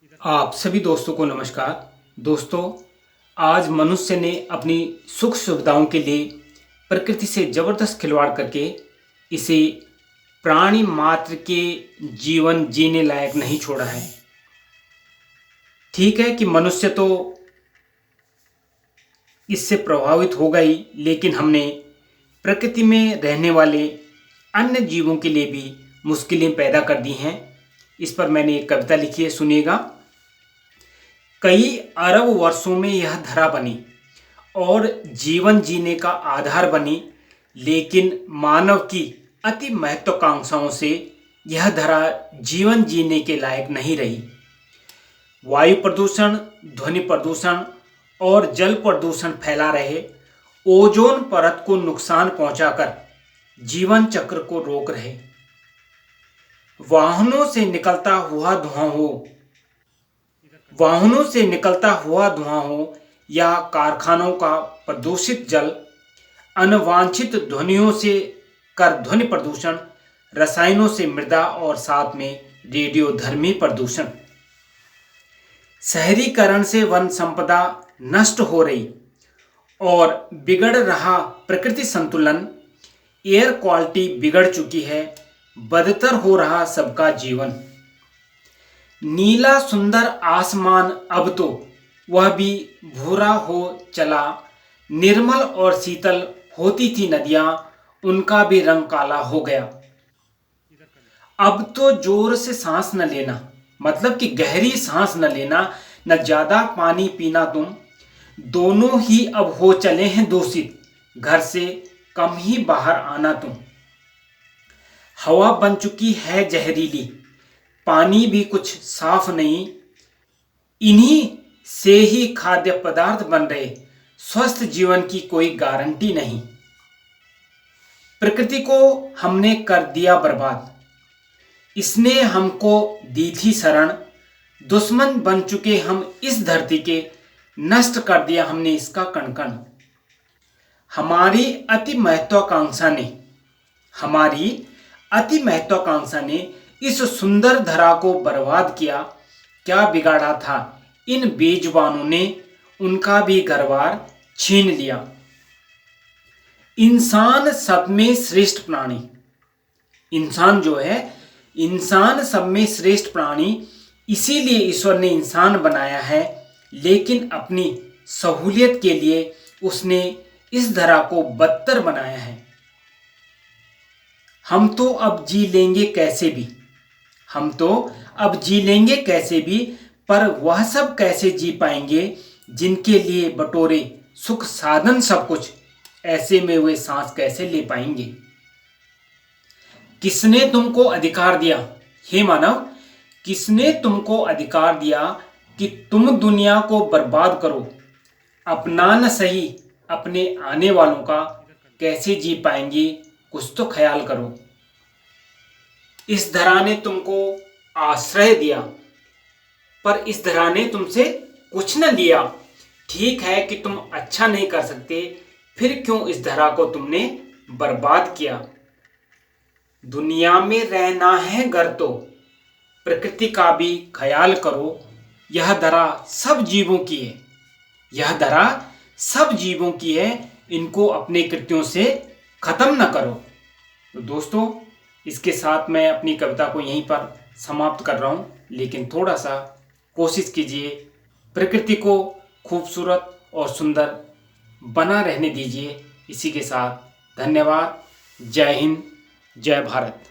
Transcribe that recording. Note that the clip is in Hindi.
आप सभी दोस्तों को नमस्कार। दोस्तों, आज मनुष्य ने अपनी सुख सुविधाओं के लिए प्रकृति से जबरदस्त खिलवाड़ करके इसे प्राणी मात्र के जीवन जीने लायक नहीं छोड़ा है। ठीक है कि मनुष्य तो इससे प्रभावित होगा ही, लेकिन हमने प्रकृति में रहने वाले अन्य जीवों के लिए भी मुश्किलें पैदा कर दी हैं। इस पर मैंने एक कविता लिखी है, सुनिएगा। कई अरब वर्षों में यह धरा बनी और जीवन जीने का आधार बनी, लेकिन मानव की अति महत्वाकांक्षाओं से यह धरा जीवन जीने के लायक नहीं रही। वायु प्रदूषण, ध्वनि प्रदूषण और जल प्रदूषण फैला रहे, ओजोन परत को नुकसान पहुंचाकर जीवन चक्र को रोक रहे। वाहनों से निकलता हुआ धुआं हो या कारखानों का प्रदूषित जल, अनवांछित ध्वनियों से कर ध्वनि प्रदूषण, रसायनों से मृदा और साथ में रेडियोधर्मी प्रदूषण। शहरीकरण से वन संपदा नष्ट हो रही और बिगड़ रहा प्रकृति संतुलन, एयर क्वालिटी बिगड़ चुकी है, बदतर हो रहा सबका जीवन। नीला सुंदर आसमान अब तो वह भी भूरा हो चला, निर्मल और शीतल होती थी नदियां, उनका भी रंग काला हो गया। अब तो जोर से सांस न लेना, मतलब कि गहरी सांस न लेना, न ज्यादा पानी पीना, तुम दोनों ही अब हो चले हैं दूषित, घर से कम ही बाहर आना तुम। हवा बन चुकी है जहरीली, पानी भी कुछ साफ नहीं, इन्हीं से ही खाद्य पदार्थ बन रहे, स्वस्थ जीवन की कोई गारंटी नहीं। प्रकृति को हमने कर दिया बर्बाद, इसने हमको दी थी शरण, दुश्मन बन चुके हम इस धरती के, नष्ट कर दिया हमने इसका कण कण। हमारी अति महत्वाकांक्षा ने इस सुंदर धरा को बर्बाद किया। क्या बिगाड़ा था इन बेजुबानों ने, उनका भी घरबार छीन लिया। इंसान सब में श्रेष्ठ प्राणी, इंसान जो है, इंसान सब में श्रेष्ठ प्राणी, इसीलिए ईश्वर ने इंसान बनाया है, लेकिन अपनी सहूलियत के लिए उसने इस धरा को बदतर बनाया है। हम तो अब जी लेंगे कैसे भी, पर वह सब कैसे जी पाएंगे जिनके लिए बटोरे सुख साधन सब कुछ, ऐसे में वे सांस कैसे ले पाएंगे। किसने तुमको अधिकार दिया, हे मानव, किसने तुमको अधिकार दिया कि तुम दुनिया को बर्बाद करो। अपना न सही अपने आने वालों का, कैसे जी पाएंगे कुछ तो ख्याल करो। इस धरा ने तुमको आश्रय दिया, पर इस धरा ने तुमसे कुछ न लिया। ठीक है कि तुम अच्छा नहीं कर सकते, फिर क्यों इस धरा को तुमने बर्बाद किया। दुनिया में रहना है घर तो प्रकृति का भी ख्याल करो। यह धरा सब जीवों की है, इनको अपने कृत्यों से खत्म न करो। तो दोस्तों, इसके साथ मैं अपनी कविता को यहीं पर समाप्त कर रहा हूं, लेकिन थोड़ा सा कोशिश कीजिए, प्रकृति को खूबसूरत और सुंदर बना रहने दीजिए। इसी के साथ धन्यवाद। जय हिंद, जय भारत।